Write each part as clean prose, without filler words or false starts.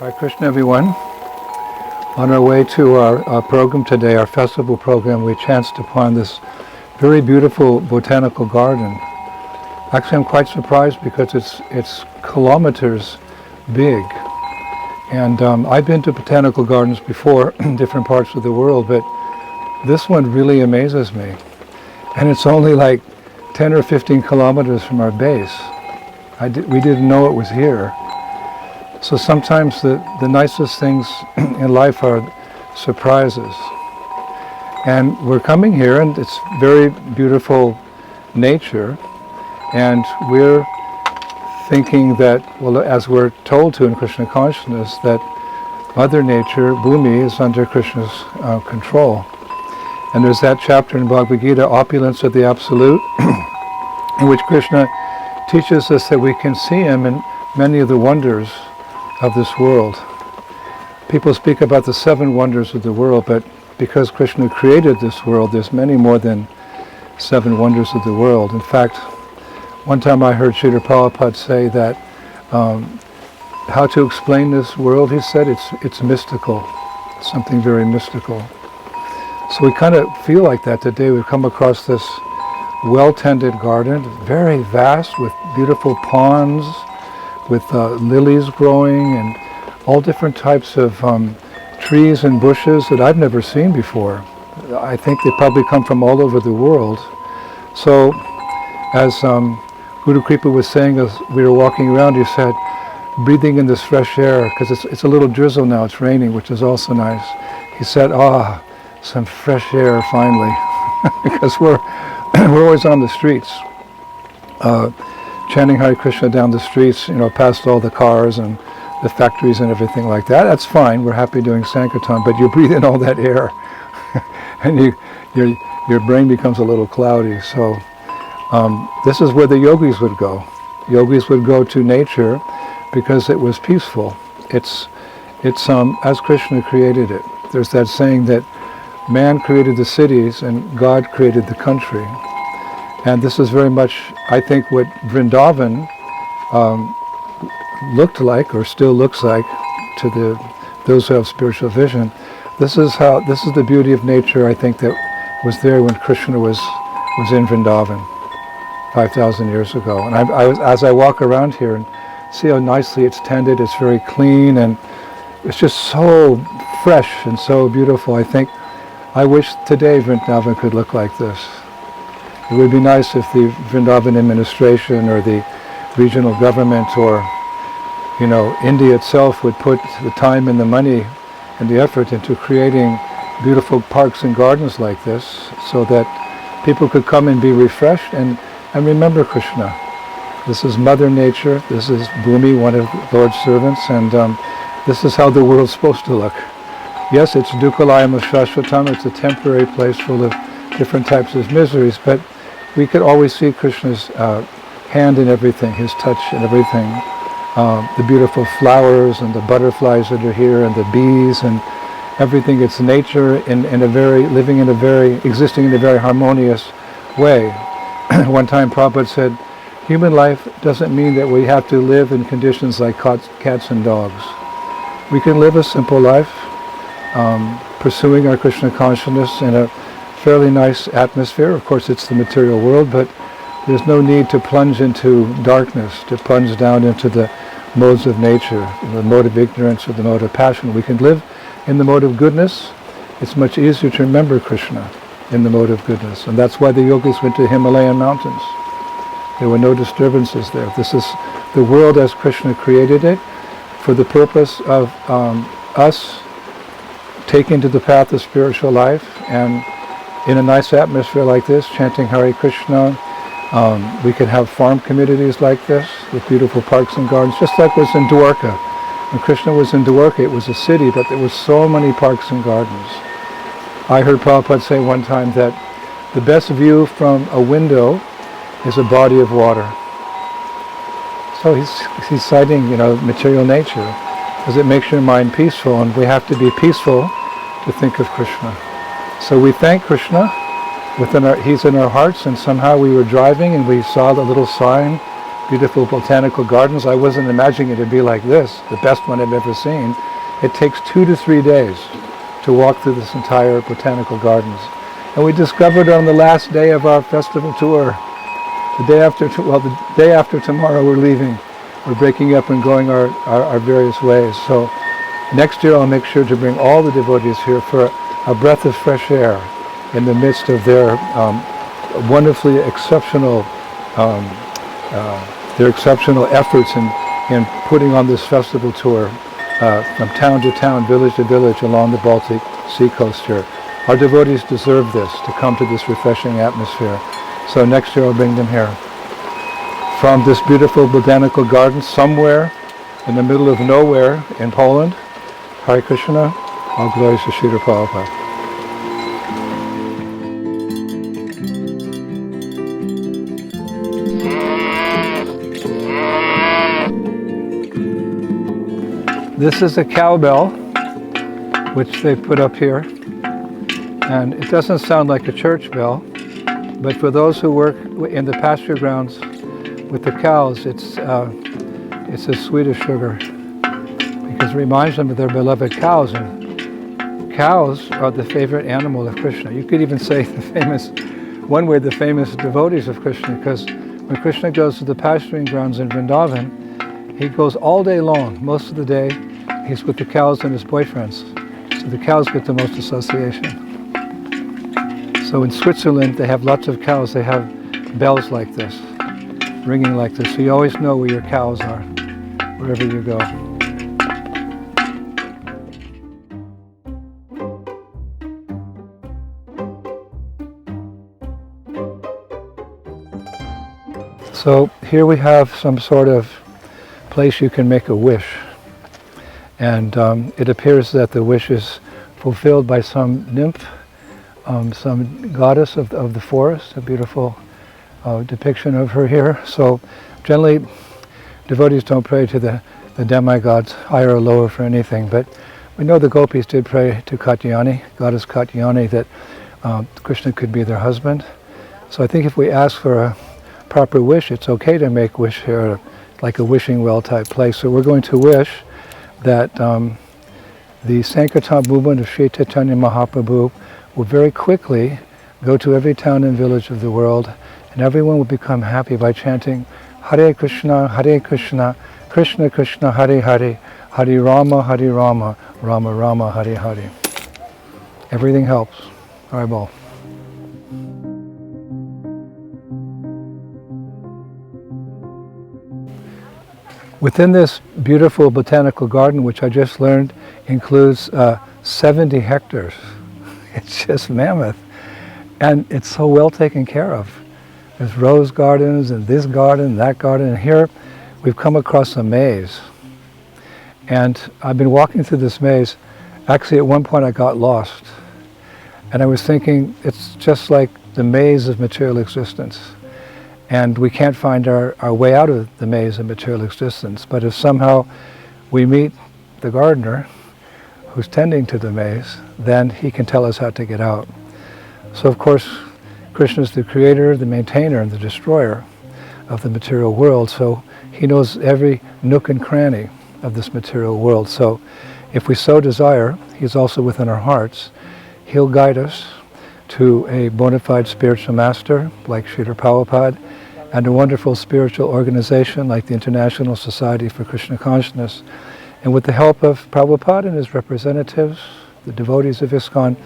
Hare Krishna, everyone. On our way to our program today, our festival program, we chanced upon this very beautiful botanical garden. Actually, I'm quite surprised because it's kilometers big. And I've been to botanical gardens before in different parts of the world, but this one really amazes me. And it's only like 10 or 15 kilometers from our base. We didn't know it was here. So sometimes the nicest things in life are surprises. And we're coming here, and it's very beautiful nature, and we're thinking that, well, as we're told to in Krishna consciousness, that Mother Nature, Bhumi, is under Krishna's control. And there's that chapter in Bhagavad Gita, Opulence of the Absolute, in which Krishna teaches us that we can see Him in many of the wonders of this world. People speak about the 7 wonders of the world, but because Krishna created this world, there's many more than 7 wonders of the world. In fact, one time I heard Srila Prabhupada say that how to explain this world, he said, it's mystical, something very mystical. So we kind of feel like that today. We've come across this well-tended garden, very vast, with beautiful ponds, with lilies growing, and all different types of trees and bushes that I've never seen before. I think they probably come from all over the world. So, as Guru Kripa was saying as we were walking around, he said, breathing in this fresh air, because it's a little drizzle now, it's raining, which is also nice. He said, some fresh air finally, because we're always on the streets, chanting Hare Krishna down the streets, past all the cars and the factories and everything like that. That's fine. We're happy doing Sankirtan, but you breathe in all that air, and your brain becomes a little cloudy. So this is where the yogis would go. Yogis would go to nature because it was peaceful. It's as Krishna created it. There's that saying that man created the cities and God created the country. And this is very much, I think, what Vrindavan looked like, or still looks like, to those who have spiritual vision. This is the beauty of nature, I think, that was there when Krishna was in Vrindavan 5,000 years ago. And as I walk around here and see how nicely it's tended, it's very clean, and it's just so fresh and so beautiful. I wish today Vrindavan could look like this. It would be nice if the Vrindavan administration or the regional government or, India itself would put the time and the money and the effort into creating beautiful parks and gardens like this, so that people could come and be refreshed and remember Krishna. This is Mother Nature, this is Bhumi, one of Lord's servants, and this is how the world's supposed to look. Yes, it's dukkhalayam shashvatam, it's a temporary place full of different types of miseries, but we could always see Krishna's hand in everything, His touch in everything. The beautiful flowers and the butterflies that are here and the bees and everything. It's nature existing in a very harmonious way. One time Prabhupada said, human life doesn't mean that we have to live in conditions like cats and dogs. We can live a simple life, pursuing our Krishna consciousness in a fairly nice atmosphere. Of course, it's the material world, but there's no need to plunge into darkness, to plunge down into the modes of nature, the mode of ignorance or the mode of passion. We can live in the mode of goodness. It's much easier to remember Krishna in the mode of goodness. And that's why the yogis went to Himalayan mountains. There were no disturbances there. This is the world as Krishna created it, for the purpose of us taking to the path of spiritual life, and in a nice atmosphere like this, chanting Hare Krishna. We can have farm communities like this with beautiful parks and gardens, just like was in Dwarka. When Krishna was in Dwarka, it was a city, but there were so many parks and gardens. I heard Prabhupada say one time that the best view from a window is a body of water. So he's citing, material nature, because it makes your mind peaceful, and we have to be peaceful to think of Krishna. So we thank Krishna. He's in our hearts, and somehow we were driving and we saw the little sign beautiful botanical gardens. I wasn't imagining it to be like this, the best one I've ever seen. It takes 2 to 3 days to walk through this entire botanical gardens. And we discovered on the last day of our festival tour, the day after tomorrow we're leaving. We're breaking up and going our various ways. So next year I'll make sure to bring all the devotees here for a breath of fresh air in the midst of their wonderfully exceptional efforts in putting on this festival tour from town to town, village to village along the Baltic Sea coast here. Our devotees deserve this, to come to this refreshing atmosphere. So next year I'll bring them here. From this beautiful botanical garden somewhere in the middle of nowhere in Poland, Hare Krishna, all glories to Srila Prabhupada. This is a cowbell, which they put up here. And it doesn't sound like a church bell, but for those who work in the pasture grounds with the cows, it's a sweet as sugar, because it reminds them of their beloved cows. And cows are the favorite animal of Krishna. You could even say the famous devotees of Krishna, because when Krishna goes to the pasturing grounds in Vrindavan, he goes all day long. Most of the day, he's with the cows and his boyfriends. So the cows get the most association. So in Switzerland, they have lots of cows. They have bells like this, ringing like this. So you always know where your cows are, wherever you go. So here we have some sort of place you can make a wish. And it appears that the wish is fulfilled by some nymph, some goddess of the forest, a beautiful depiction of her here. So generally, devotees don't pray to the demigods, higher or lower, for anything, but we know the gopis did pray to Katyayani, goddess Katyayani, that Krishna could be their husband. So I think if we ask for a proper wish, it's okay to make wish here, like a wishing well type place. So we're going to wish that the Sankirtan movement of Sri Chaitanya Mahaprabhu will very quickly go to every town and village of the world, and everyone will become happy by chanting Hare Krishna, Krishna Krishna, Hare Hare, Hare Rama, Rama Rama, Hare Hare. Everything helps. Haribol. Within this beautiful botanical garden, which I just learned includes 70 hectares. It's just mammoth. And it's so well taken care of. There's rose gardens and this garden, that garden. And here we've come across a maze. And I've been walking through this maze. Actually, at one point I got lost. And I was thinking, it's just like the maze of material existence. And we can't find our way out of the maze of material existence. But if somehow we meet the gardener who's tending to the maze, then he can tell us how to get out. So of course, Krishna is the creator, the maintainer, and the destroyer of the material world. So he knows every nook and cranny of this material world. So if we so desire, he's also within our hearts. He'll guide us to a bona fide spiritual master like Srila Prabhupada, and a wonderful spiritual organization like the International Society for Krishna Consciousness. And with the help of Prabhupada and his representatives, the devotees of ISKCON,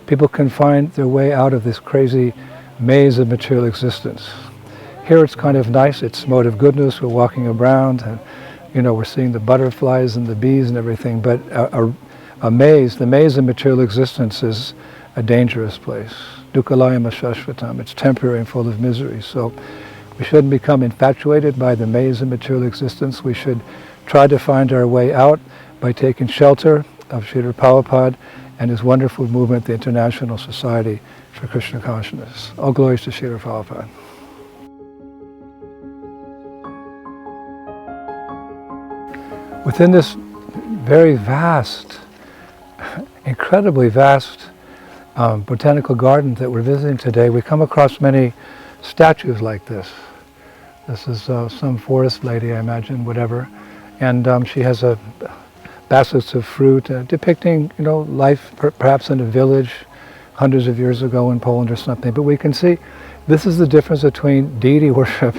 people can find their way out of this crazy maze of material existence. Here it's kind of nice, it's mode of goodness, we're walking around and we're seeing the butterflies and the bees and everything, but the maze of material existence is a dangerous place. Dukkalayam ashashvatam, it's temporary and full of misery. So we shouldn't become infatuated by the maze of material existence. We should try to find our way out by taking shelter of Srila Prabhupada and his wonderful movement, the International Society for Krishna Consciousness. All glories to Srila Prabhupada. Within this very vast, incredibly vast botanical garden that we're visiting today, we come across many statues like this. This is some forest lady, I imagine, whatever. And she has baskets of fruit depicting, life perhaps in a village hundreds of years ago in Poland or something. But we can see this is the difference between deity worship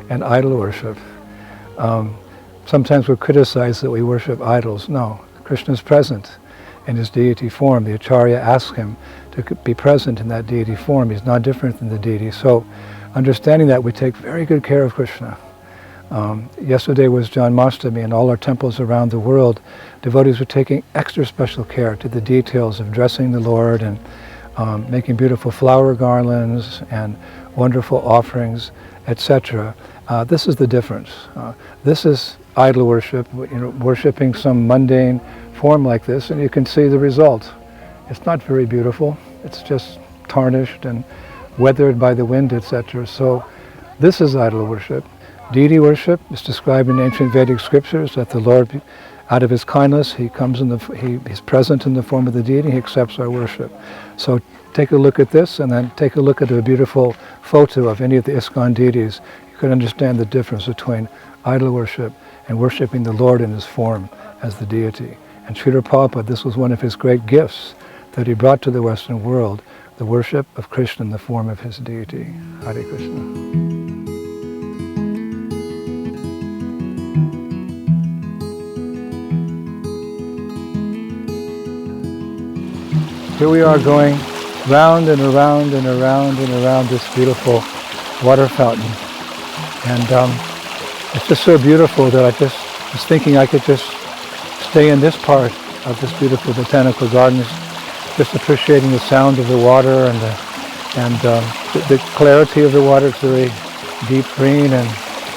and idol worship. Sometimes we're criticized that we worship idols. No, Krishna is present in his deity form. The Acharya asks him to be present in that deity form. He's not different than the deity. So understanding that, we take very good care of Krishna. Yesterday was Janmashtami, and all our temples around the world, devotees were taking extra special care to the details of dressing the Lord and making beautiful flower garlands and wonderful offerings, etc. This is the difference. This is idol worship, worshipping some mundane form like this, and you can see the result. It's not very beautiful. It's just tarnished and weathered by the wind, etc. So this is idol worship. Deity worship is described in ancient Vedic scriptures that the Lord, out of his kindness, he comes he's present in the form of the deity. He accepts our worship. So take a look at this, and then take a look at a beautiful photo of any of the ISKCON deities. You can understand the difference between idol worship and worshiping the Lord in his form as the deity. And Srila Prabhupada, this was one of his great gifts that he brought to the Western world, the worship of Krishna in the form of his deity. Hare Krishna. Here we are going round and around and around and around this beautiful water fountain. And it's just so beautiful that I just was thinking I could just stay in this part of this beautiful botanical garden, just appreciating the sound of the water and the clarity of the water. It's very deep green and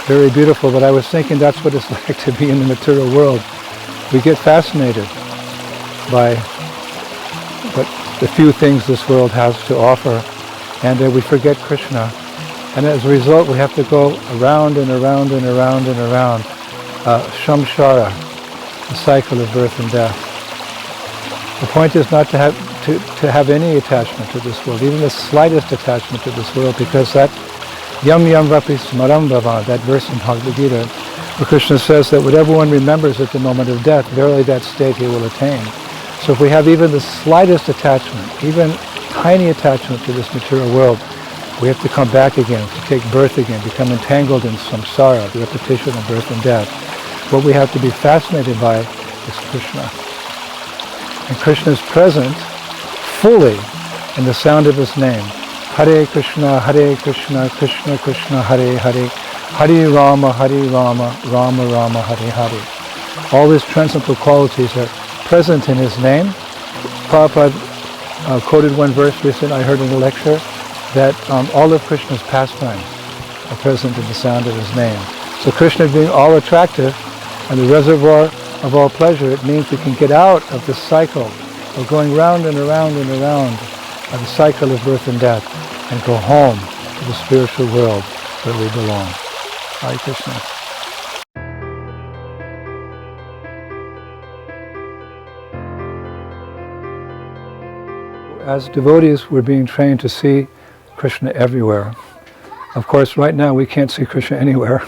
very beautiful. But I was thinking that's what it's like to be in the material world. We get fascinated by the few things this world has to offer, and we forget Krishna. And as a result, we have to go around and around and around and around. Samsara, the cycle of birth and death. The point is not to have any attachment to this world, even the slightest attachment to this world, because that yam yam vapi smaram bhavan, that verse in Bhagavad Gita, where Krishna says that whatever one remembers at the moment of death, verily that state he will attain. So if we have even the slightest attachment, even tiny attachment to this material world, we have to come back again, to take birth again, become entangled in samsara, the repetition of birth and death. What we have to be fascinated by is Krishna. And Krishna is present fully in the sound of his name. Hare Krishna, Krishna Krishna, Hare Hare, Hare Rama, Rama Rama, Hare Hare. All his transcendental qualities are present in his name. Prabhupada quoted one verse recently, I heard in a lecture, that all of Krishna's pastimes are present in the sound of his name. So Krishna being all attractive and the reservoir of all pleasure, it means we can get out of the cycle of going round and around and around of the cycle of birth and death and go home to the spiritual world where we belong. Hare Krishna. As devotees, we're being trained to see Krishna everywhere. Of course, right now we can't see Krishna anywhere,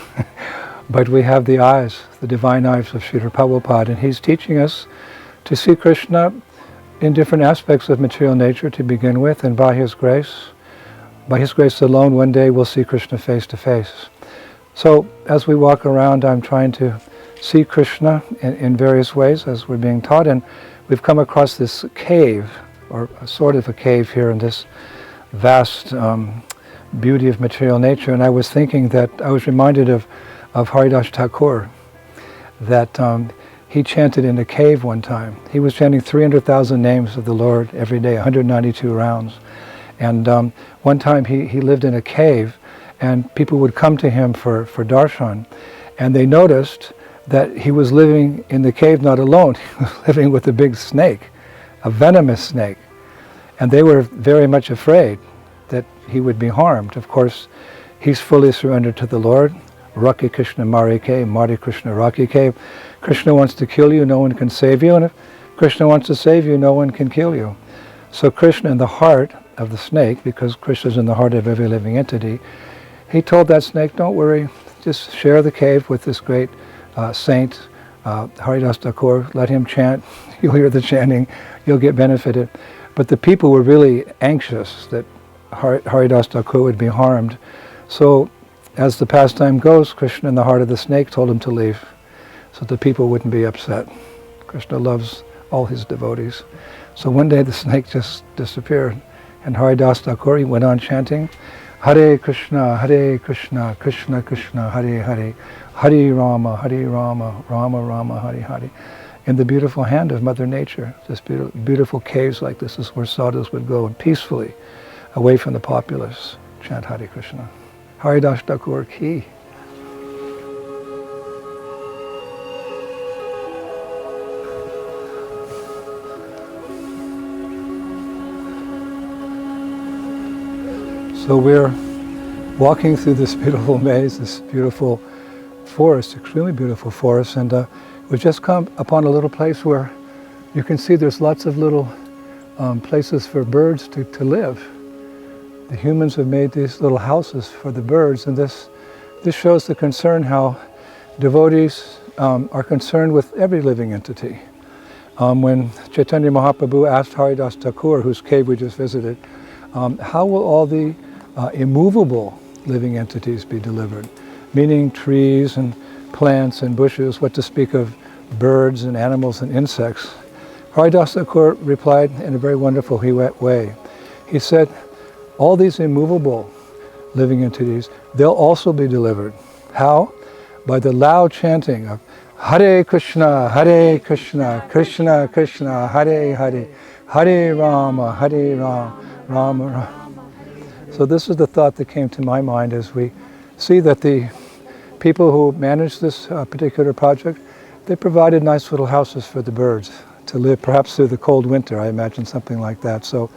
but we have the eyes, the divine eyes of Srila Prabhupada, and he's teaching us to see Krishna in different aspects of material nature to begin with, and by his grace alone, one day we'll see Krishna face to face. So as we walk around, I'm trying to see Krishna in various ways as we're being taught, and we've come across this cave, or a sort of a cave here in this vast beauty of material nature. And I was thinking that I was reminded of Haridas Thakur, that he chanted in a cave one time. He was chanting 300,000 names of the Lord every day, 192 rounds. And one time he lived in a cave, and people would come to him for darshan, and they noticed that he was living in the cave not alone. He was living with a big snake, a venomous snake. And they were very much afraid that he would be harmed. Of course, he's fully surrendered to the Lord. Raki Krishna Marike, Mari Krishna Rakike. Krishna wants to kill you, no one can save you. And if Krishna wants to save you, no one can kill you. So Krishna, in the heart of the snake, because Krishna is in the heart of every living entity, he told that snake, don't worry, just share the cave with this great saint, Haridas Thakur. Let him chant. You'll hear the chanting. You'll get benefited. But the people were really anxious that Haridas Thakur would be harmed. So as the pastime goes, Krishna in the heart of the snake told him to leave so the people wouldn't be upset. Krishna loves all his devotees. So one day the snake just disappeared, and Haridas Thakur, he went on chanting, Hare Krishna, Krishna Krishna, Hare Hare, Hare Rama, Rama Rama, Hare Hare. In the beautiful hand of Mother Nature, this beautiful caves like this is where sadhus would go and peacefully, away from the populace, chant Hare Krishna. Haridas Thakur ki. So we're walking through this beautiful maze, this beautiful forest, extremely beautiful forest, and we've just come upon a little place where you can see there's lots of little places for birds to live. The humans have made these little houses for the birds, and this shows the concern how devotees are concerned with every living entity. When Chaitanya Mahaprabhu asked Haridas Thakur, whose cave we just visited, how will all the immovable living entities be delivered? Meaning trees and plants and bushes, what to speak of birds and animals and insects. Haridas Thakur replied in a very wonderful way. He said, all these immovable living entities, they'll also be delivered. How? By the loud chanting of Hare Krishna, Krishna Krishna, Hare Hare, Hare Rama, Rama Rama. So this is the thought that came to my mind as we see that the people who manage this particular project, they provided nice little houses for the birds to live, perhaps through the cold winter, I imagine something like that. So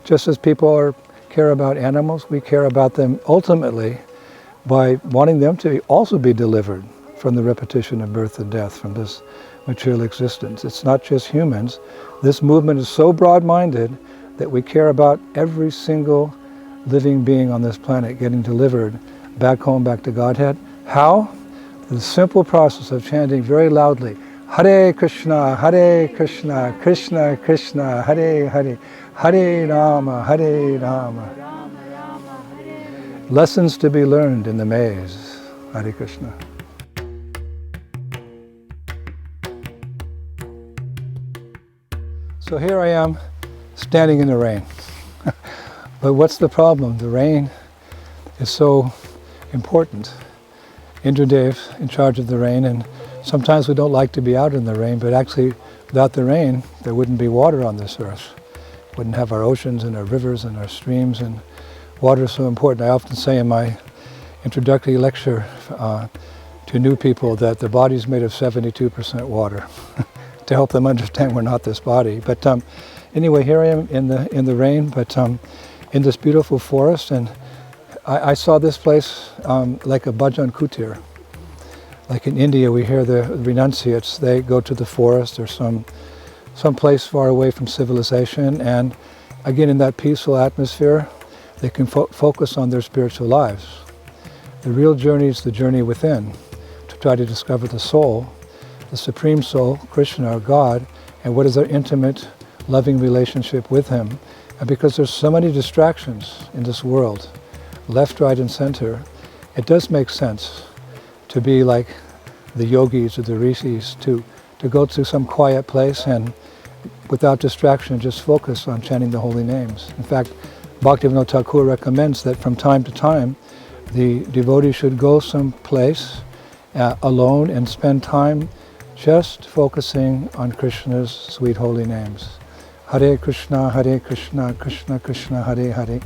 just as people care about animals, we care about them ultimately by wanting them to also be delivered from the repetition of birth and death, from this material existence. It's not just humans. This movement is so broad-minded that we care about every single living being on this planet getting delivered back home, back to Godhead. How? The simple process of chanting very loudly, Hare Krishna, Krishna Krishna, Hare Hare, Hare Rama, Rama. Lessons to be learned in the maze. Hare Krishna. So here I am, standing in the rain. But what's the problem? The rain is so important. Indradev in charge of the rain, and sometimes we don't like to be out in the rain, but actually without the rain there wouldn't be water on this earth. Wouldn't have our oceans and our rivers and our streams, and water is so important. I often say in my introductory lecture to new people that the body is made of 72% water to help them understand we're not this body. But anyway, here I am in the rain, but in this beautiful forest, and I saw this place like a bhajan kutir. Like in India, we hear the renunciates, they go to the forest or some place far away from civilization, and again in that peaceful atmosphere, they can focus on their spiritual lives. The real journey is the journey within, to try to discover the soul, the Supreme Soul, Krishna, or God, and what is our intimate, loving relationship with Him. And because there's so many distractions in this world, left, right, and center, it does make sense to be like the yogis or the rishis, to go to some quiet place and without distraction just focus on chanting the holy names. In fact, Bhaktivinoda Thakur recommends that from time to time the devotee should go someplace alone and spend time just focusing on Krishna's sweet holy names. Hare Krishna, Krishna Krishna, Hare Hare,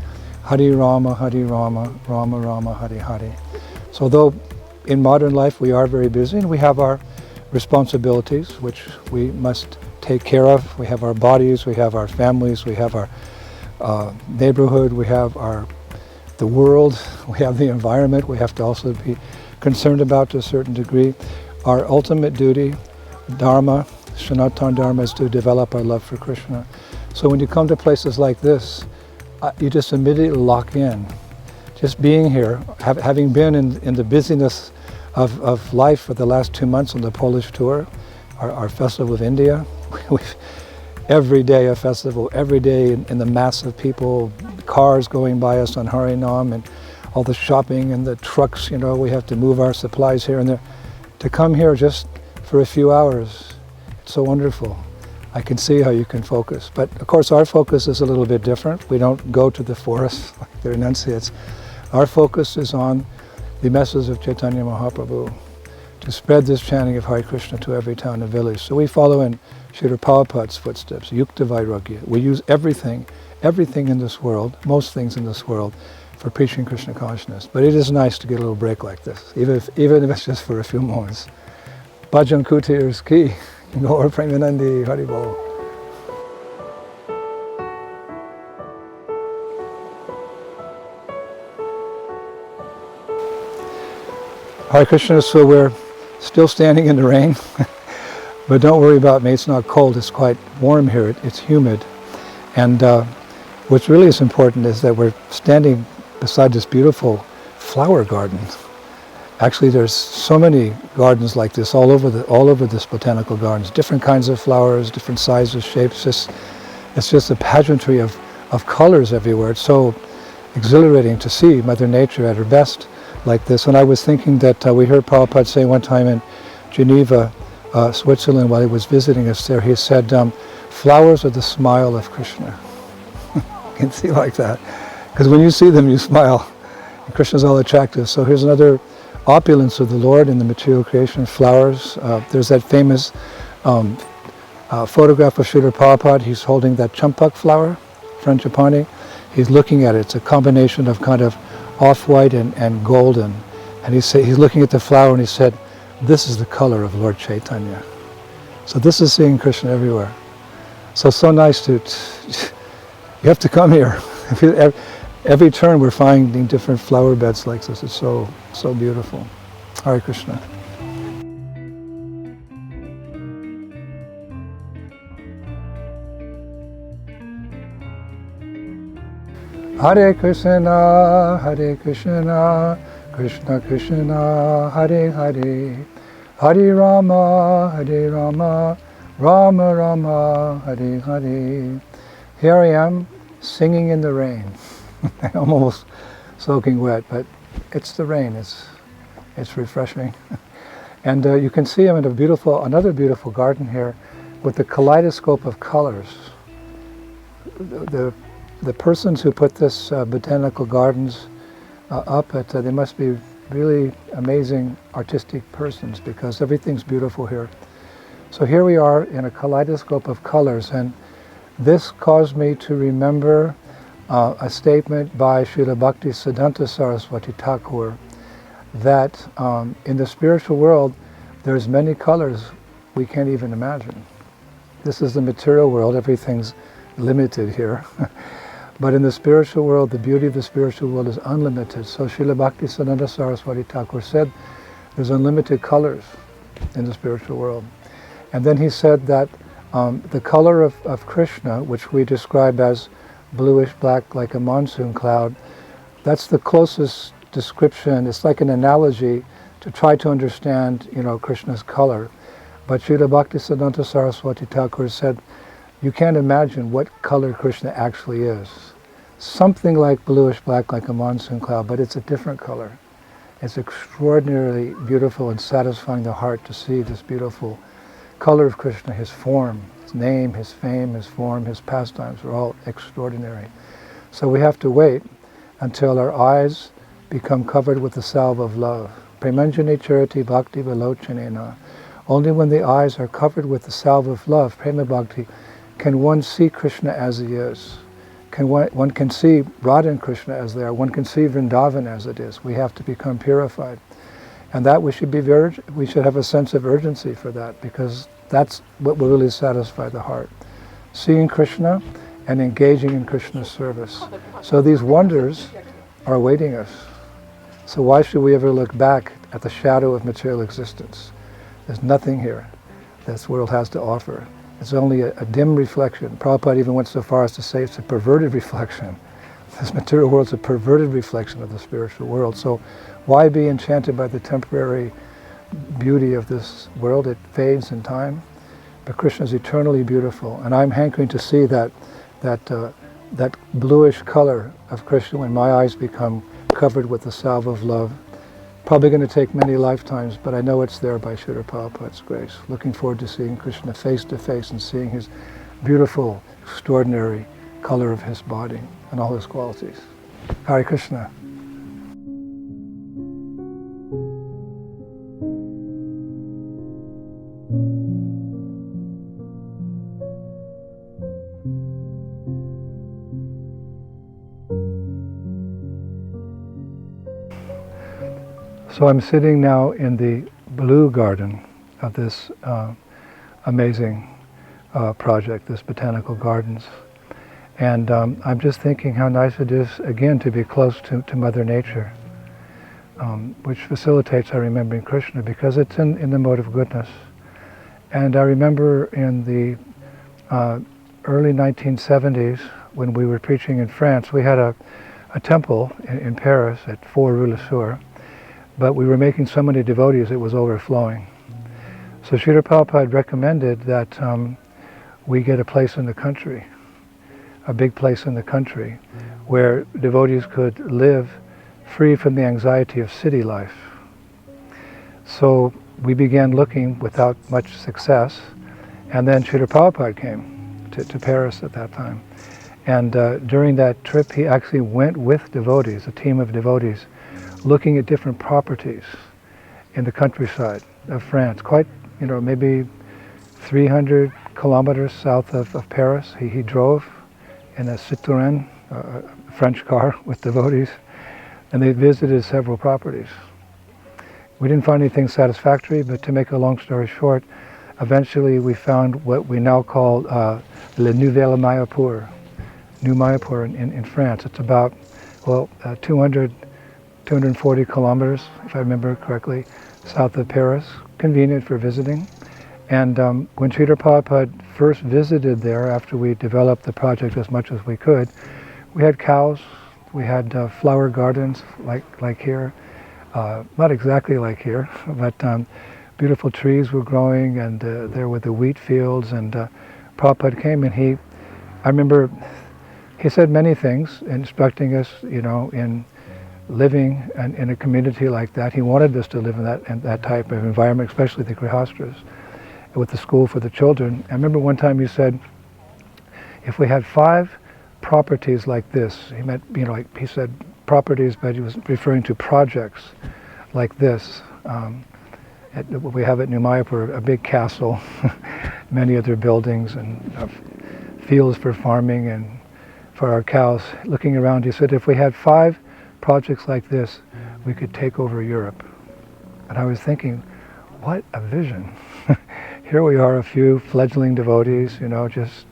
Hare Rama, Rama Rama, Hare Hare. So though in modern life we are very busy and we have our responsibilities which we must take care of, we have our bodies, we have our families, we have our neighborhood, we have the world, we have the environment, we have to also be concerned about to a certain degree. Our ultimate duty, Dharma, Sanatana Dharma, is to develop our love for Krishna. So when you come to places like this, you just immediately lock in. Just being here, having been in the busyness of life for the last 2 months on the Polish tour, our festival of India. Every day a festival, every day in the mass of people, cars going by us on Harinam, and all the shopping and the trucks, we have to move our supplies here and there. To come here just for a few hours, it's so wonderful. I can see how you can focus. But of course our focus is a little bit different. We don't go to the forest like the renunciates. Our focus is on the message of Chaitanya Mahaprabhu, to spread this chanting of Hare Krishna to every town and village. So we follow in Srila Prabhupada's footsteps, Yukta Vairagya. We use everything in this world, most things in this world, for preaching Krishna consciousness. But it is nice to get a little break like this, even if it's just for a few moments. Bhajan Kutir's ki, Gaur Premanandi, Haribol. Hare Krishna, so we're still standing in the rain, but don't worry about me, it's not cold, it's quite warm here, it's humid. And what's really is important is that we're standing beside this beautiful flower garden. Actually, there's so many gardens like this all over this botanical gardens, different kinds of flowers, different sizes, shapes. It's just a pageantry of colors everywhere. It's so exhilarating to see Mother Nature at her best like this. And I was thinking that we heard Prabhupada say one time in Geneva, Switzerland, while he was visiting us there, he said, flowers are the smile of Krishna. You can see like that. Because when you see them, you smile. And Krishna's all attractive. So here's another opulence of the Lord in the material creation, flowers. There's that famous photograph of Srila Prabhupada. He's holding that champak flower, Frangipani. He's looking at it. It's a combination of kind of off-white and golden. And he's looking at the flower and he said, this is the color of Lord Chaitanya. So this is seeing Krishna everywhere. So nice you have to come here. Every turn we're finding different flower beds like this. It's so beautiful. Hare Krishna. Hare Krishna, Krishna Krishna, Hare Hare, Hare Rama, Rama Rama, Hare Hare. Here I am, singing in the rain. I'm almost soaking wet, but it's the rain. It's refreshing. And you can see I'm in another beautiful garden here with the Kaleidoscope of Colors. The persons who put this botanical gardens up, they must be really amazing artistic persons because everything's beautiful here. So here we are in a kaleidoscope of colors, and this caused me to remember a statement by Srila Bhakti Siddhanta Saraswati Thakur that in the spiritual world there's many colors we can't even imagine. This is the material world, everything's limited here. But in the spiritual world, the beauty of the spiritual world is unlimited. So Srila Bhakti Siddhanta Saraswati Thakur said there's unlimited colors in the spiritual world. And then he said that the color of Krishna, which we describe as bluish black like a monsoon cloud, that's the closest description. It's like an analogy to try to understand, Krishna's color. But Srila Bhakti Siddhanta Saraswati Thakur said, you can't imagine what color Krishna actually is. Something like bluish black like a monsoon cloud, but it's a different color. It's extraordinarily beautiful and satisfying the heart to see this beautiful color of Krishna, his form, his name, his fame, his form, his pastimes are all extraordinary. So we have to wait until our eyes become covered with the salve of love. Premanjani chariti bhakti vilochanena. Only when the eyes are covered with the salve of love, prema bhakti, can one see Krishna as he is. One can see Radha and Krishna as they are. One can see Vrindavan as it is. We have to become purified. And that we should have a sense of urgency for that, because that's what will really satisfy the heart. Seeing Krishna and engaging in Krishna's service. So these wonders are awaiting us. So why should we ever look back at the shadow of material existence? There's nothing here this world has to offer. It's only a dim reflection. Prabhupada even went so far as to say it's a perverted reflection. This material world is a perverted reflection of the spiritual world. So why be enchanted by the temporary beauty of this world? It fades in time. But Krishna is eternally beautiful. And I'm hankering to see that bluish color of Krishna when my eyes become covered with the salve of love. Probably going to take many lifetimes, but I know it's there by Srila Prabhupada's grace. Looking forward to seeing Krishna face to face and seeing his beautiful, extraordinary color of his body and all his qualities. Hare Krishna. So I'm sitting now in the blue garden of this amazing project, this Botanical Gardens. And I'm just thinking how nice it is, again, to be close to Mother Nature, which facilitates our remembering Krishna, because it's in the mode of goodness. And I remember in the early 1970s, when we were preaching in France, we had a temple in Paris at 4 Rue Le Soeur, but we were making so many devotees it was overflowing. So Srila Prabhupada recommended that we get a place in the country, a big place in the country, where devotees could live free from the anxiety of city life. So we began looking without much success, and then Srila Prabhupada came to Paris at that time. And during that trip he actually went with devotees, a team of devotees, looking at different properties in the countryside of France, quite, maybe 300 kilometers south of Paris. He drove in a Citroën, a French car with devotees, and they visited several properties. We didn't find anything satisfactory, but to make a long story short, eventually we found what we now call Le Nouvel Mayapur, New Mayapur in France. It's about, 240 kilometers, if I remember correctly, south of Paris, convenient for visiting. And when Srila Prabhupada first visited there, after we developed the project as much as we could, we had cows, we had flower gardens like here, not exactly like here, but beautiful trees were growing, and there were the wheat fields, and Prabhupada came, and I remember he said many things, instructing us, in living in a community like that. He wanted us to live in that type of environment, especially the grihastras, with the school for the children. I remember one time he said, if we had 5 properties like this, he meant, he said properties, but he was referring to projects like this. We have at New Mayapur a big castle, many other buildings, and fields for farming and for our cows. Looking around, he said, if we had 5 projects like this, we could take over Europe. And I was thinking, what a vision. Here we are, a few fledgling devotees, just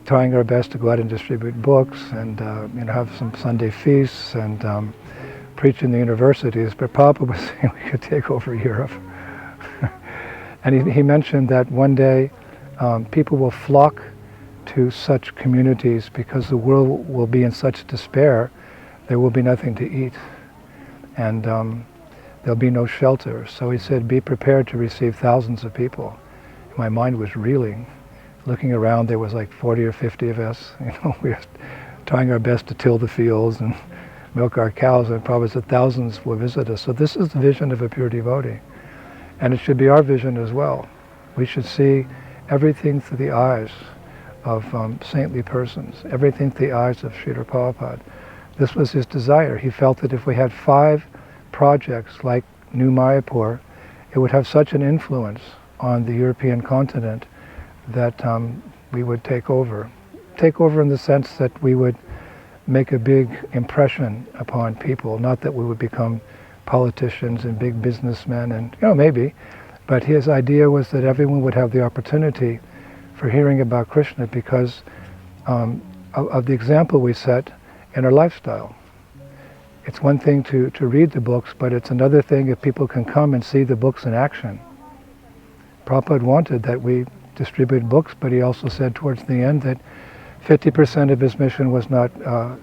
trying our best to go out and distribute books and have some Sunday feasts and preach in the universities. But Prabhupada was saying we could take over Europe. And he mentioned that one day people will flock to such communities because the world will be in such despair, there will be nothing to eat, and there'll be no shelter. So he said, be prepared to receive thousands of people. My mind was reeling. Looking around, there was like 40 or 50 of us. We were trying our best to till the fields and milk our cows, and probably thousands will visit us. So this is the vision of a pure devotee. And it should be our vision as well. We should see everything through the eyes of saintly persons, everything through the eyes of Srila Prabhupada. This was his desire. He felt that if we had 5 projects like New Mayapur, it would have such an influence on the European continent that we would take over. Take over in the sense that we would make a big impression upon people, not that we would become politicians and big businessmen, and maybe, but his idea was that everyone would have the opportunity for hearing about Krishna because of the example we set in our lifestyle. It's one thing to read the books, but it's another thing if people can come and see the books in action. Prabhupada wanted that we distribute books, but he also said towards the end that 50% of his mission was not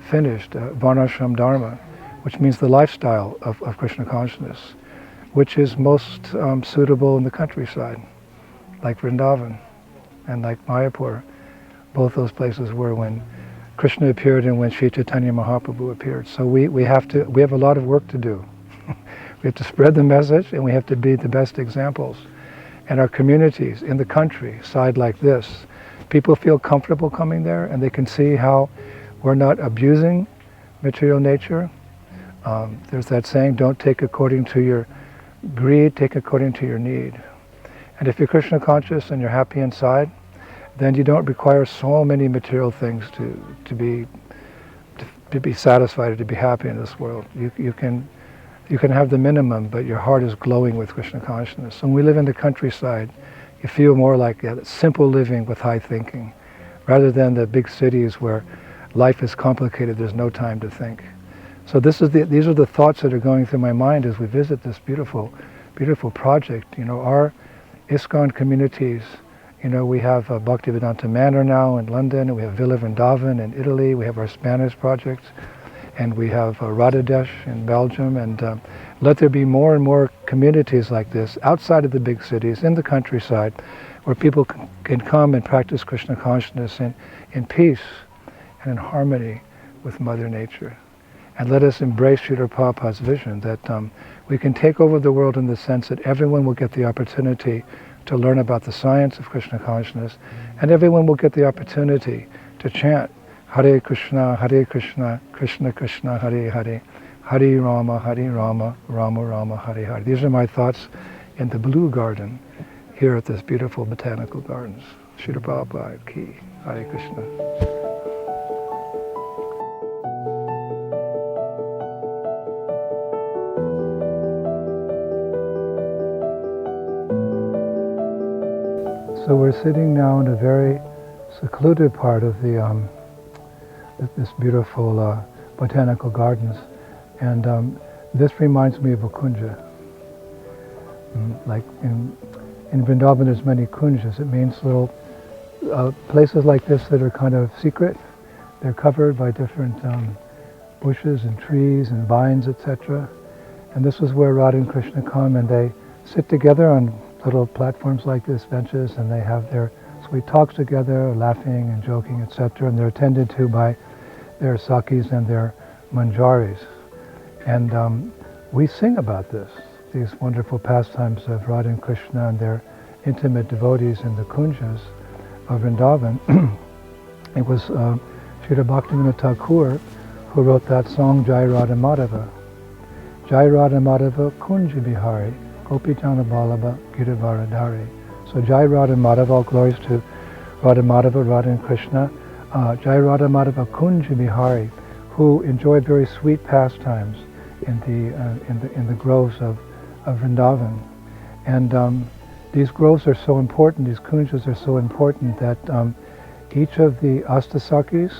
finished, Varnashram Dharma, which means the lifestyle of Krishna consciousness, which is most suitable in the countryside, like Vrindavan and like Mayapur. Both those places were when Krishna appeared and when Sri Chaitanya Mahaprabhu appeared. So we have a lot of work to do. We have to spread the message, and we have to be the best examples. And our communities in the countryside like this, people feel comfortable coming there, and they can see how we're not abusing material nature. There's that saying, don't take according to your greed, take according to your need. And if you're Krishna conscious and you're happy inside, then you don't require so many material things to be satisfied or to be happy in this world. You can have the minimum, but your heart is glowing with Krishna consciousness. When we live in the countryside, you feel more like that simple living with high thinking, rather than the big cities where life is complicated, there's no time to think. So these are the thoughts that are going through my mind as we visit this beautiful, beautiful project. Our ISKCON communities, we have Bhaktivedanta Manor now in London, and we have Villa Vrindavan in Italy, we have our Spanish project, and we have Radhadesh in Belgium, and let there be more and more communities like this outside of the big cities, in the countryside, where people can come and practice Krishna consciousness in peace and in harmony with Mother Nature. And let us embrace Srila Prabhupada's vision that we can take over the world in the sense that everyone will get the opportunity to learn about the science of Krishna consciousness, and everyone will get the opportunity to chant Hare Krishna, Krishna Krishna, Hare Hare, Hare Rama, Rama Rama, Hare Hare. These are my thoughts in the Blue Garden here at this beautiful Botanical Gardens. Srila Prabhupada Ki, Hare Krishna. So we're sitting now in a very secluded part of this beautiful botanical gardens, and this reminds me of a kunja. Like in Vrindavan, there's many kunjas. It means little places like this that are kind of secret. They're covered by different bushes and trees and vines, etc. And this is where Radha and Krishna come, and they sit together on little platforms like this, benches, and they have their sweet talks together, laughing and joking, etc. And they're attended to by their sakis and their manjaris. And we sing about this, these wonderful pastimes of Radha and Krishna and their intimate devotees in the kunjas of Vrindavan. It was Srila Bhaktivinoda Thakur who wrote that song, Jai Radha Madhava. Jai Radha Madhava Kunja Bihari, Gopi Jana Balaba Giravaradhari. So Jai Radha Madhava, all glories to Radha Madhava, Radha and Krishna. Jai Radha Madhava Kunja Bihari, who enjoyed very sweet pastimes in the groves of Vrindavan. And these groves are so important, these kunjas are so important that each of the Astasakis,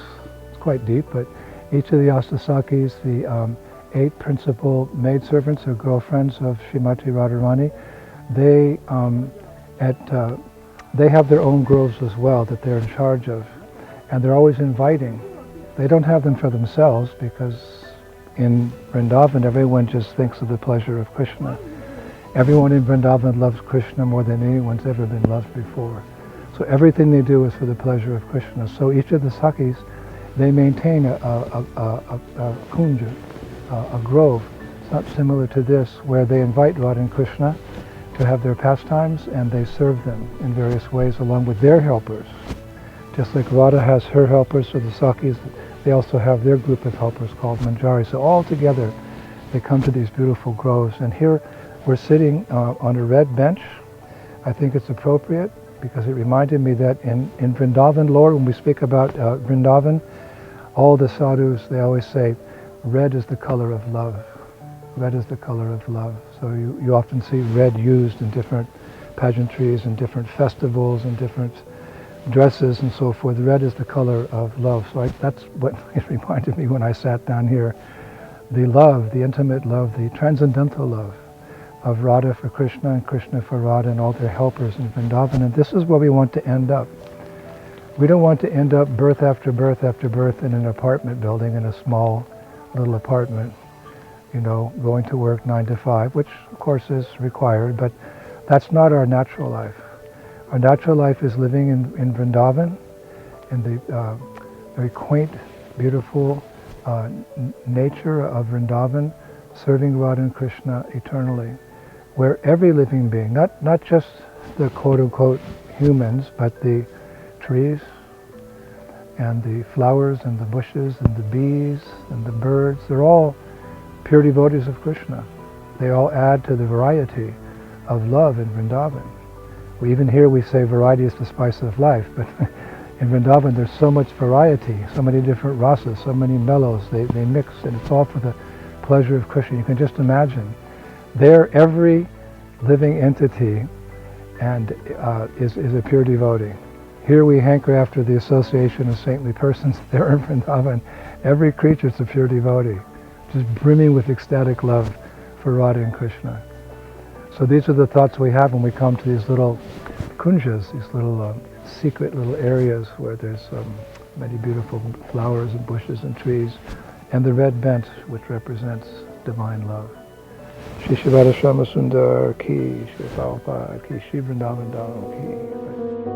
it's quite deep, but each of the Astasakis, the 8 principal maidservants or girlfriends of Srimati Radharani, they have their own groves as well that they're in charge of, and they're always inviting. They don't have them for themselves because in Vrindavan everyone just thinks of the pleasure of Krishna. Everyone in Vrindavan loves Krishna more than anyone's ever been loved before. So everything they do is for the pleasure of Krishna. So each of the sakis, they maintain a kunja, a grove, not similar to this, where they invite Radha and Krishna to have their pastimes, and they serve them in various ways along with their helpers. Just like Radha has her helpers for the sakis, they also have their group of helpers called manjari. So all together they come to these beautiful groves, and here we're sitting on a red bench. I think it's appropriate because it reminded me that in Vrindavan, Lord, when we speak about Vrindavan, all the sadhus, they always say, red is the color of love. Red is the color of love. So you often see red used in different pageantries and different festivals and different dresses and so forth. Red is the color of love. So that's what it reminded me when I sat down here. The love, the intimate love, the transcendental love of Radha for Krishna and Krishna for Radha and all their helpers in Vrindavan. And this is where we want to end up. We don't want to end up birth after birth after birth in an apartment building, in a small little apartment, going to work 9 to 5, which of course is required, but that's not our natural life. Our natural life is living in Vrindavan, in the very quaint, beautiful nature of Vrindavan, serving Radha and Krishna eternally, where every living being, not just the quote-unquote humans, but the trees and the flowers and the bushes and the bees and the birds, they're all pure devotees of Krishna. They all add to the variety of love in Vrindavan. Even here we say variety is the spice of life, but in Vrindavan there's so much variety, so many different rasas, so many mellows, they mix, and it's all for the pleasure of Krishna. You can just imagine. There every living entity and is a pure devotee. Here we hanker after the association of saintly persons. There in Vrindavan, every creature is a pure devotee, just brimming with ecstatic love for Radha and Krishna. So these are the thoughts we have when we come to these little kunjas, these little secret little areas where there's many beautiful flowers and bushes and trees, and the red bench, which represents divine love. Shri Shri Radha Shyama Sundar ki, Shri Prabhupada ki, Shri Vrindavan Dham ki.